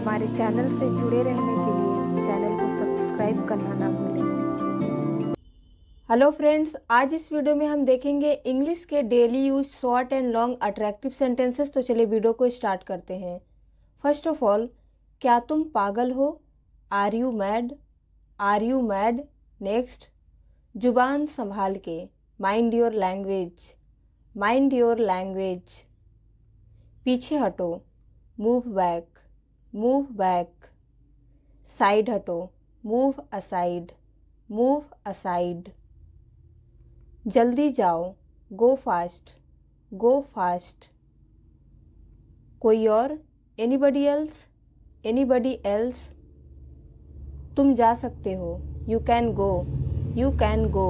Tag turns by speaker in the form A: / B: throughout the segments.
A: हमारे चैनल से जुड़े रहने के लिए चैनल को सब्सक्राइब करना ना भूलें।
B: हेलो फ्रेंड्स, आज इस वीडियो में हम देखेंगे इंग्लिश के daily use short and long attractive sentences. तो चलिए वीडियो को स्टार्ट करते हैं। फर्स्ट ऑफ ऑल, क्या तुम पागल हो? Are you mad? Are you mad? Next, जुबान संभाल के, mind your language, mind your language. पीछे हटो, move back, move back. Side हटो, मूव असाइड, मूव असाइड। जल्दी जाओ, गो फास्ट, गो फास्ट। कोई और, एनीबडी एल्स, एनीबडी एल्स। तुम जा सकते हो, you can go, you can go.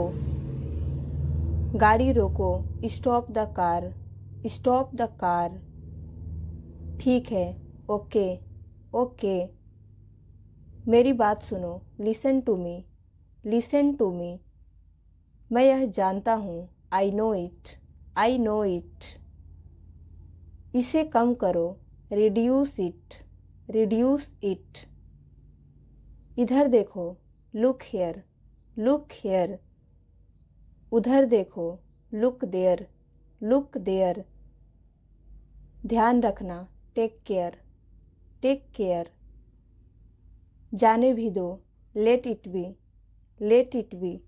B: गाड़ी रोको, stop the car, stop the car. ठीक है, ओके, ओके। मेरी बात सुनो, listen to me, listen to me. मैं यह जानता हूँ, I know it, I know it. इसे कम करो, रिड्यूस इट, रिड्यूस इट। इधर देखो, लुक हेयर, लुक हेयर। उधर देखो, लुक देयर, लुक देयर। ध्यान रखना, टेक केयर, टेक केयर। जाने भी दो, let it be, let it be.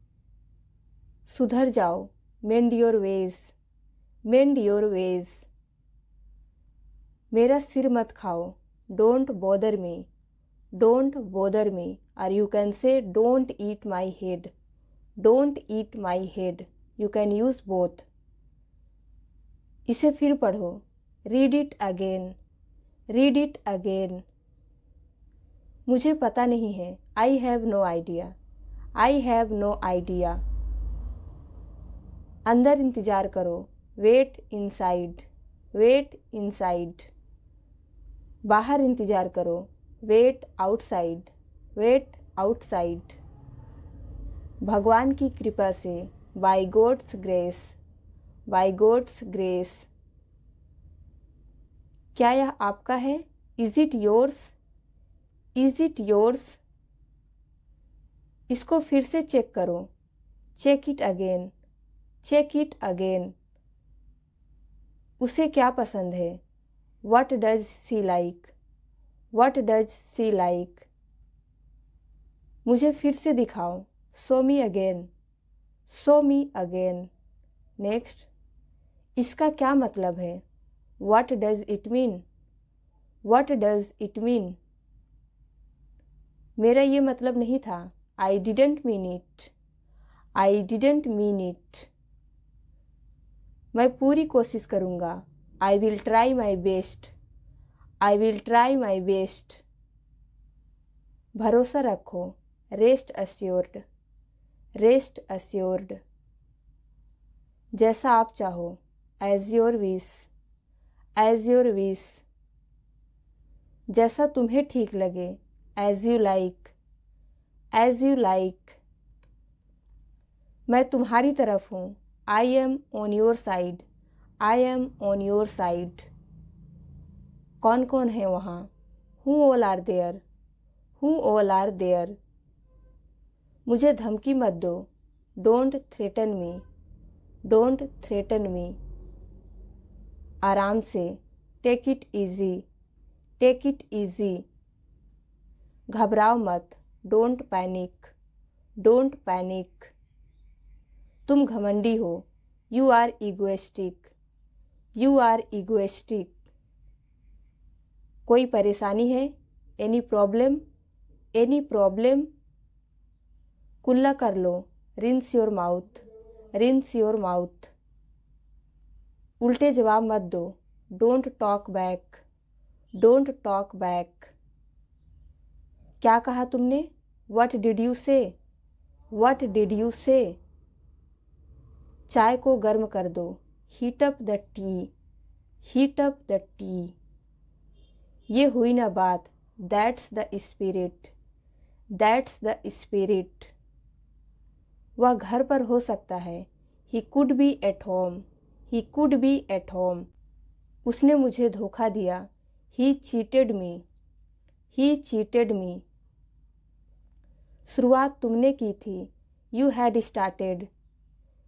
B: सुधर जाओ, mend your ways, mend your ways. मेरा सिर मत खाओ, don't bother me, don't bother me. और you can say don't eat my head, don't eat my head. You can use both. इसे फिर पढ़ो, read it again, read it again. मुझे पता नहीं है, I have no idea, I have no idea. अंदर इंतज़ार करो, वेट इनसाइड, वेट इनसाइड। बाहर इंतज़ार करो, वेट आउटसाइड, वेट आउटसाइड। भगवान की कृपा से, by God's grace, by God's grace. क्या यह आपका है? Is it yours, is it yours. इसको फिर से चेक करो, check it again, check it again. उसे क्या पसंद है? What does she like, what does she like. मुझे फिर से दिखाओ, show me again, show me again. Next, इसका क्या मतलब है? What does it mean, what does it mean. मेरा ये मतलब नहीं था, I didn't mean it, I didn't mean it. मैं पूरी कोशिश करूँगा, I will try my best, I will try my best. भरोसा रखो, रेस्ट अस्योर्ड, रेस्ट अस्योर्ड। जैसा आप चाहो, as your wish, as your wish. जैसा तुम्हें ठीक लगे, as you like, as you like. मैं तुम्हारी तरफ हूँ, I am on your side, I am on your side. कौन कौन है वहाँ? Who all are there, who all are there. मुझे धमकी मत दो, don't threaten me, don't threaten me. आराम से, take it easy, take it easy. घबराओ मत, डोंट पैनिक, डोंट पैनिक। तुम घमंडी हो, you are egoistic, you are egoistic. कोई परेशानी है? Any problem, any problem. कुल्ला कर लो, rinse your mouth, rinse your mouth. उल्टे जवाब मत दो, don't talk back, don't talk back. क्या कहा तुमने? व्हाट डिड यू से, व्हाट डिड यू से। चाय को गर्म कर दो, heat up the T, heat up the T. ये हुई ना बात, that's the spirit, that's the spirit. वह घर पर हो सकता है, he could be at home, he could be at home. उसने मुझे धोखा दिया, ही चीटेड मी, ही चीटेड मी। शुरुआत तुमने की थी। You had started.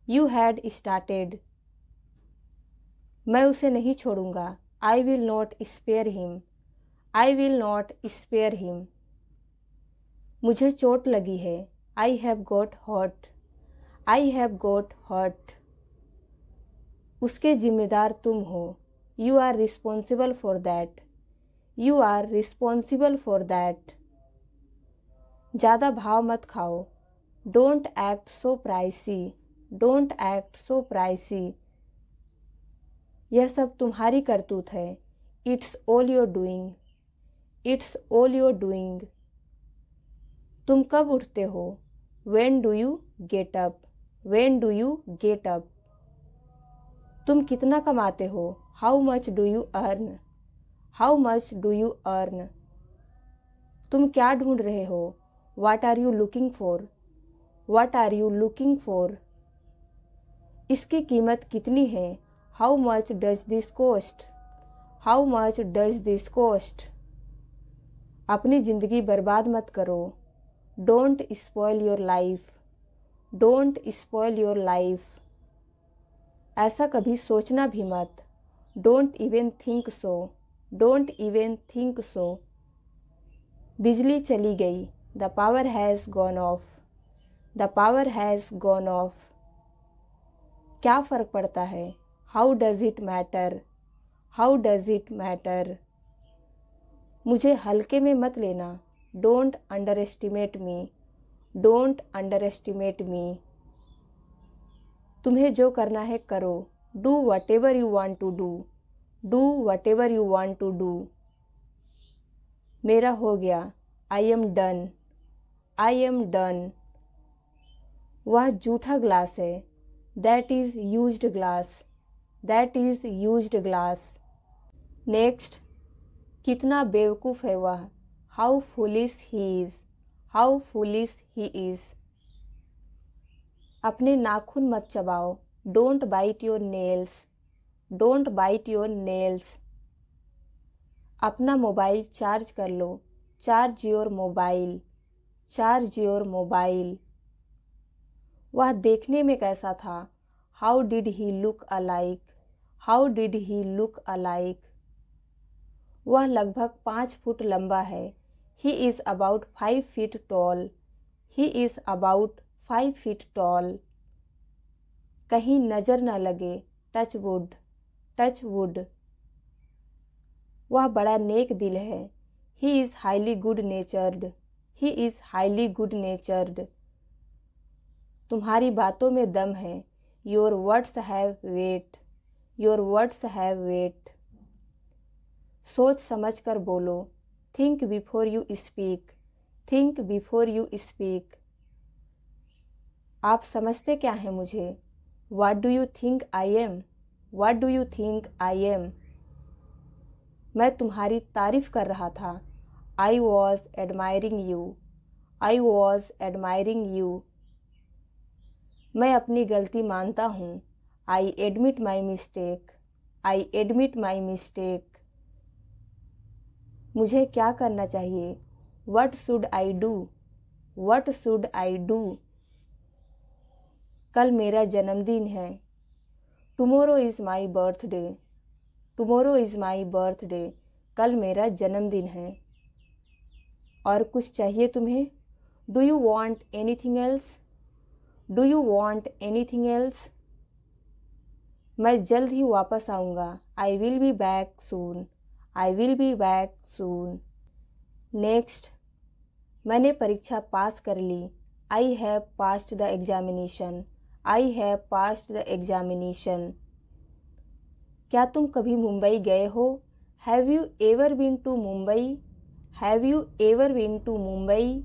B: You had started. मैं उसे नहीं छोड़ूंगा। I will not spare him. I will not spare him. मुझे चोट लगी है। I have got hurt. I have got hurt. उसके जिम्मेदार तुम हो। You are responsible for that. You are responsible for that. ज़्यादा भाव मत खाओ। Don't act so pricey. Don't act so pricey. यह सब तुम्हारी करतूत है। It's all your doing. It's all your doing. तुम कब उठते हो? When do you get up. When do you get up. तुम कितना कमाते हो? How much do you earn. How much do you earn. तुम क्या ढूंढ रहे हो? What are you looking for. What are you looking for. इसकी कीमत कितनी है? How much does this cost. How much does this cost. अपनी ज़िंदगी बर्बाद मत करो। Don't spoil your life. Don't spoil your life. ऐसा कभी सोचना भी मत। Don't even think so. Don't even think so. बिजली चली गई। The power has gone off. The power has gone off. क्या फ़र्क पड़ता है? How does it matter. How does it matter. मुझे हल्के में मत लेना। Don't underestimate me. Don't underestimate me. तुम्हें जो करना है करो। Do whatever you want to do. Do whatever you want to do. मेरा हो गया। I am done. I am done. वह जूठा ग्लास है। That is used glass. That is used glass. Next. कितना बेवकूफ़ है वह। How foolish he is. How foolish he is. अपने नाखून मत चबाओ। Don't bite your nails. Don't bite your nails. अपना मोबाइल चार्ज कर लो। Charge your mobile. Charge your mobile. वह देखने में कैसा था? How did he look alike. How did he look alike. वह लगभग 5 फुट लंबा है। He is about 5 feet tall. He is about 5 feet tall. कहीं नज़र न लगे। Touch wood. Touch wood. वह बड़ा नेक दिल है। He is highly good natured. He is highly good natured. तुम्हारी बातों में दम है। Your words have weight. Your words have weight. सोच समझ कर बोलो। Think before you speak. Think before you speak. आप समझते क्या हैं मुझे? What do you think I am. What do you think I am. मैं तुम्हारी तारीफ कर रहा था। I was admiring you. I was admiring you. मैं अपनी गलती मानता हूँ। I admit my mistake. I admit my mistake. मुझे क्या करना चाहिए? What should I do. What should I do. कल मेरा जन्मदिन है। Tomorrow is my birthday. Tomorrow is my birthday. कल मेरा जन्मदिन है। और कुछ चाहिए तुम्हें? Do you want anything else. Do you want anything else. मैं जल्द ही वापस आऊँगा। I will be back soon. I will be back soon. Next. मैंने परीक्षा पास कर ली। I have passed the examination. I have passed the examination. क्या तुम कभी मुंबई गए हो? Have you ever been to Mumbai. Have you ever been to Mumbai.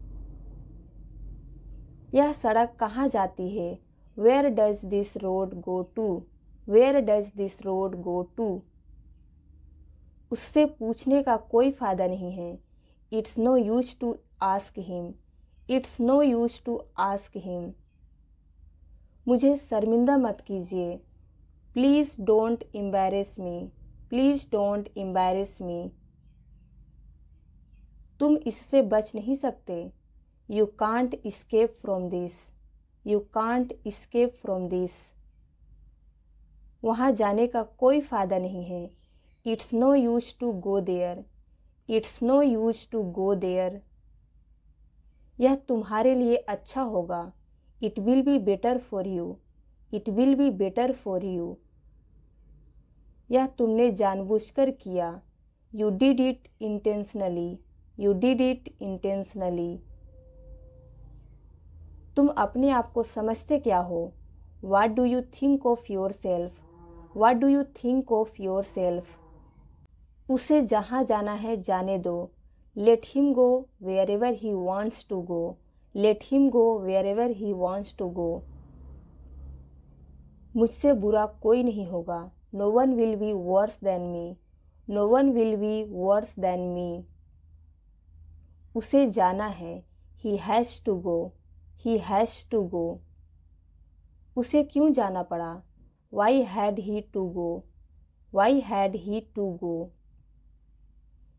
B: यह सड़क कहाँ जाती है? Where does this road go to. Where does this road go to. उससे पूछने का कोई फ़ायदा नहीं है। It's no use to ask him. It's no use to ask him. मुझे शर्मिंदा मत कीजिए। Please don't embarrass me. Please don't embarrass me. तुम इससे बच नहीं सकते। You can't escape from this. You can't escape from this. वहाँ जाने का कोई फ़ायदा नहीं है। It's no use to go there. It's no use to go there. यह तुम्हारे लिए अच्छा होगा। It will be better for you. It will be better for you. यह तुमने जानबूझकर किया। You did it intentionally. You did it intentionally. तुम अपने आप को समझते क्या हो? What do you think of yourself? What do you think of yourself? उसे जहाँ जाना है जाने दो। Let him go wherever he wants to go. Let him go wherever he wants to go. मुझसे बुरा कोई नहीं होगा। No one will be worse than me. No one will be worse than me. उसे जाना है। He has to go. He has to go. उसे क्यों जाना पड़ा? Why had he to go? Why had he to go?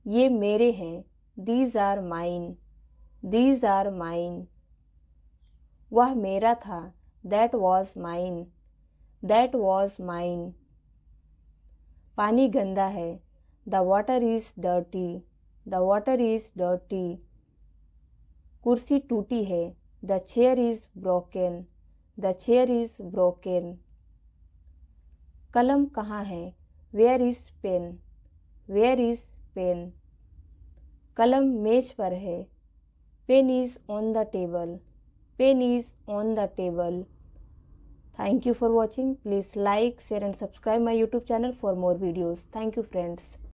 B: ये मेरे हैं। These are mine. These are mine. वह मेरा था। That was mine. That was mine. पानी गंदा है। The water is dirty. The water is dirty. कुर्सी टूटी है। The chair is broken. The chair is broken. कलम कहाँ है? Where is pen? Where is pen? कलम मेज पर है। Pen is on the table. Pen is on the table. Thank you for watching. Please like, share and subscribe my YouTube channel for more videos. Thank you friends.